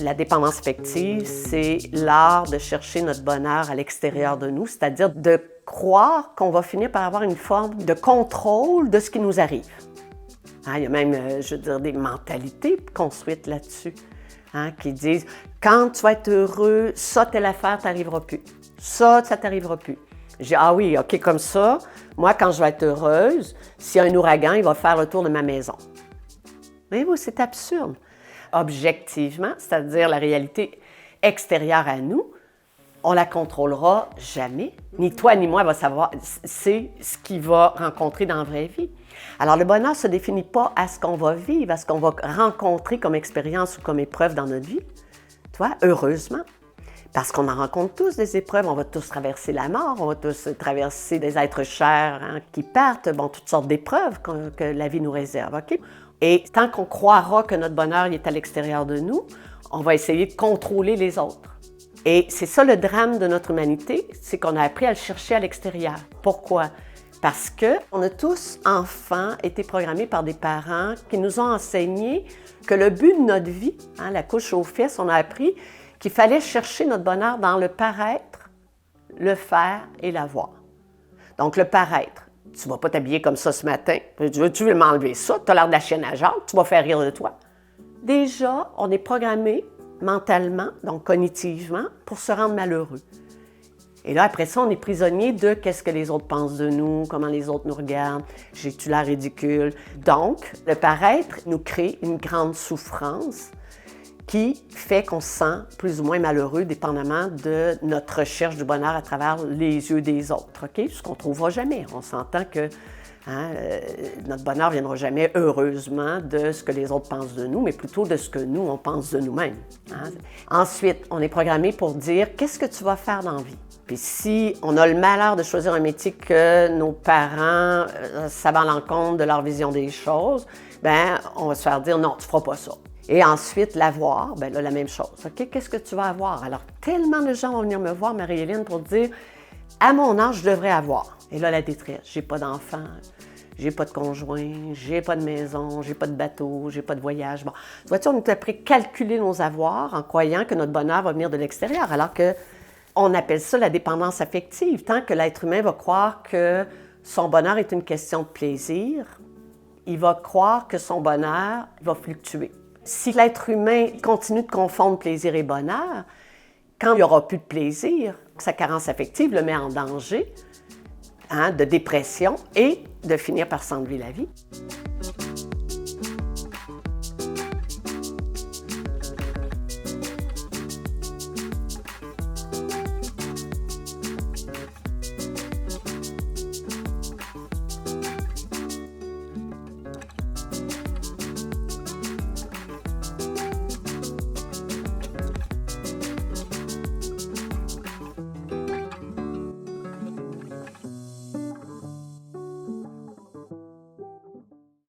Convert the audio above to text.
La dépendance affective, c'est l'art de chercher notre bonheur à l'extérieur de nous, c'est-à-dire de croire qu'on va finir par avoir une forme de contrôle de ce qui nous arrive. Il y a même, je veux dire, des mentalités construites là-dessus, qui disent « quand tu vas être heureux, ça, telle affaire, t'arrivera plus. Ça t'arrivera plus. » Je dis « ah oui, OK, comme ça, moi, quand je vais être heureuse, s'il y a un ouragan, il va faire le tour de ma maison. » Mais oui, c'est absurde. Objectivement, c'est-à-dire la réalité extérieure à nous, on la contrôlera jamais. Ni toi ni moi va savoir, c'est ce qu'il va rencontrer dans la vraie vie. Alors, le bonheur ne se définit pas à ce qu'on va vivre, à ce qu'on va rencontrer comme expérience ou comme épreuve dans notre vie. Toi, heureusement, parce qu'on en rencontre tous des épreuves, on va tous traverser la mort, on va tous traverser des êtres chers qui partent, toutes sortes d'épreuves que la vie nous réserve, OK? Et tant qu'on croira que notre bonheur il est à l'extérieur de nous, on va essayer de contrôler les autres. Et c'est ça le drame de notre humanité, c'est qu'on a appris à le chercher à l'extérieur. Pourquoi? Parce qu'on a tous, enfants, été programmés par des parents qui nous ont enseigné que le but de notre vie, la couche aux fesses, on a appris qu'il fallait chercher notre bonheur dans le paraître, le faire et l'avoir. Donc le paraître. Tu ne vas pas t'habiller comme ça ce matin. Tu veux m'enlever ça? Tu as l'air de la chienne à Jacques. Tu vas faire rire de toi. Déjà, on est programmé mentalement, donc cognitivement, pour se rendre malheureux. Et là, après ça, on est prisonnier de qu'est-ce que les autres pensent de nous, comment les autres nous regardent, j'ai-tu l'air ridicule. Donc, le paraître nous crée une grande souffrance qui fait qu'on se sent plus ou moins malheureux dépendamment de notre recherche du bonheur à travers les yeux des autres, OK? Ce qu'on ne trouvera jamais. On s'entend que notre bonheur ne viendra jamais, heureusement, de ce que les autres pensent de nous, mais plutôt de ce que nous, on pense de nous-mêmes. Ensuite, on est programmé pour dire « qu'est-ce que tu vas faire dans la vie? » Puis si on a le malheur de choisir un métier que nos parents, ça va à l'encontre de leur vision des choses, on va se faire dire « non, tu ne feras pas ça ». Et ensuite, l'avoir, là, la même chose. OK, qu'est-ce que tu vas avoir? Alors, tellement de gens vont venir me voir, Marie-Hélène, pour dire « à mon âge, je devrais avoir ». Et là, la détresse. J'ai pas d'enfant, j'ai pas de conjoint, j'ai pas de maison, j'ai pas de bateau, j'ai pas de voyage. Bon, vois-tu, on est appris à calculer nos avoirs en croyant que notre bonheur va venir de l'extérieur, alors que on appelle ça la dépendance affective. Tant que l'être humain va croire que son bonheur est une question de plaisir, il va croire que son bonheur va fluctuer. Si l'être humain continue de confondre plaisir et bonheur, quand il n'y aura plus de plaisir, sa carence affective le met en danger de dépression et de finir par s'enlever la vie.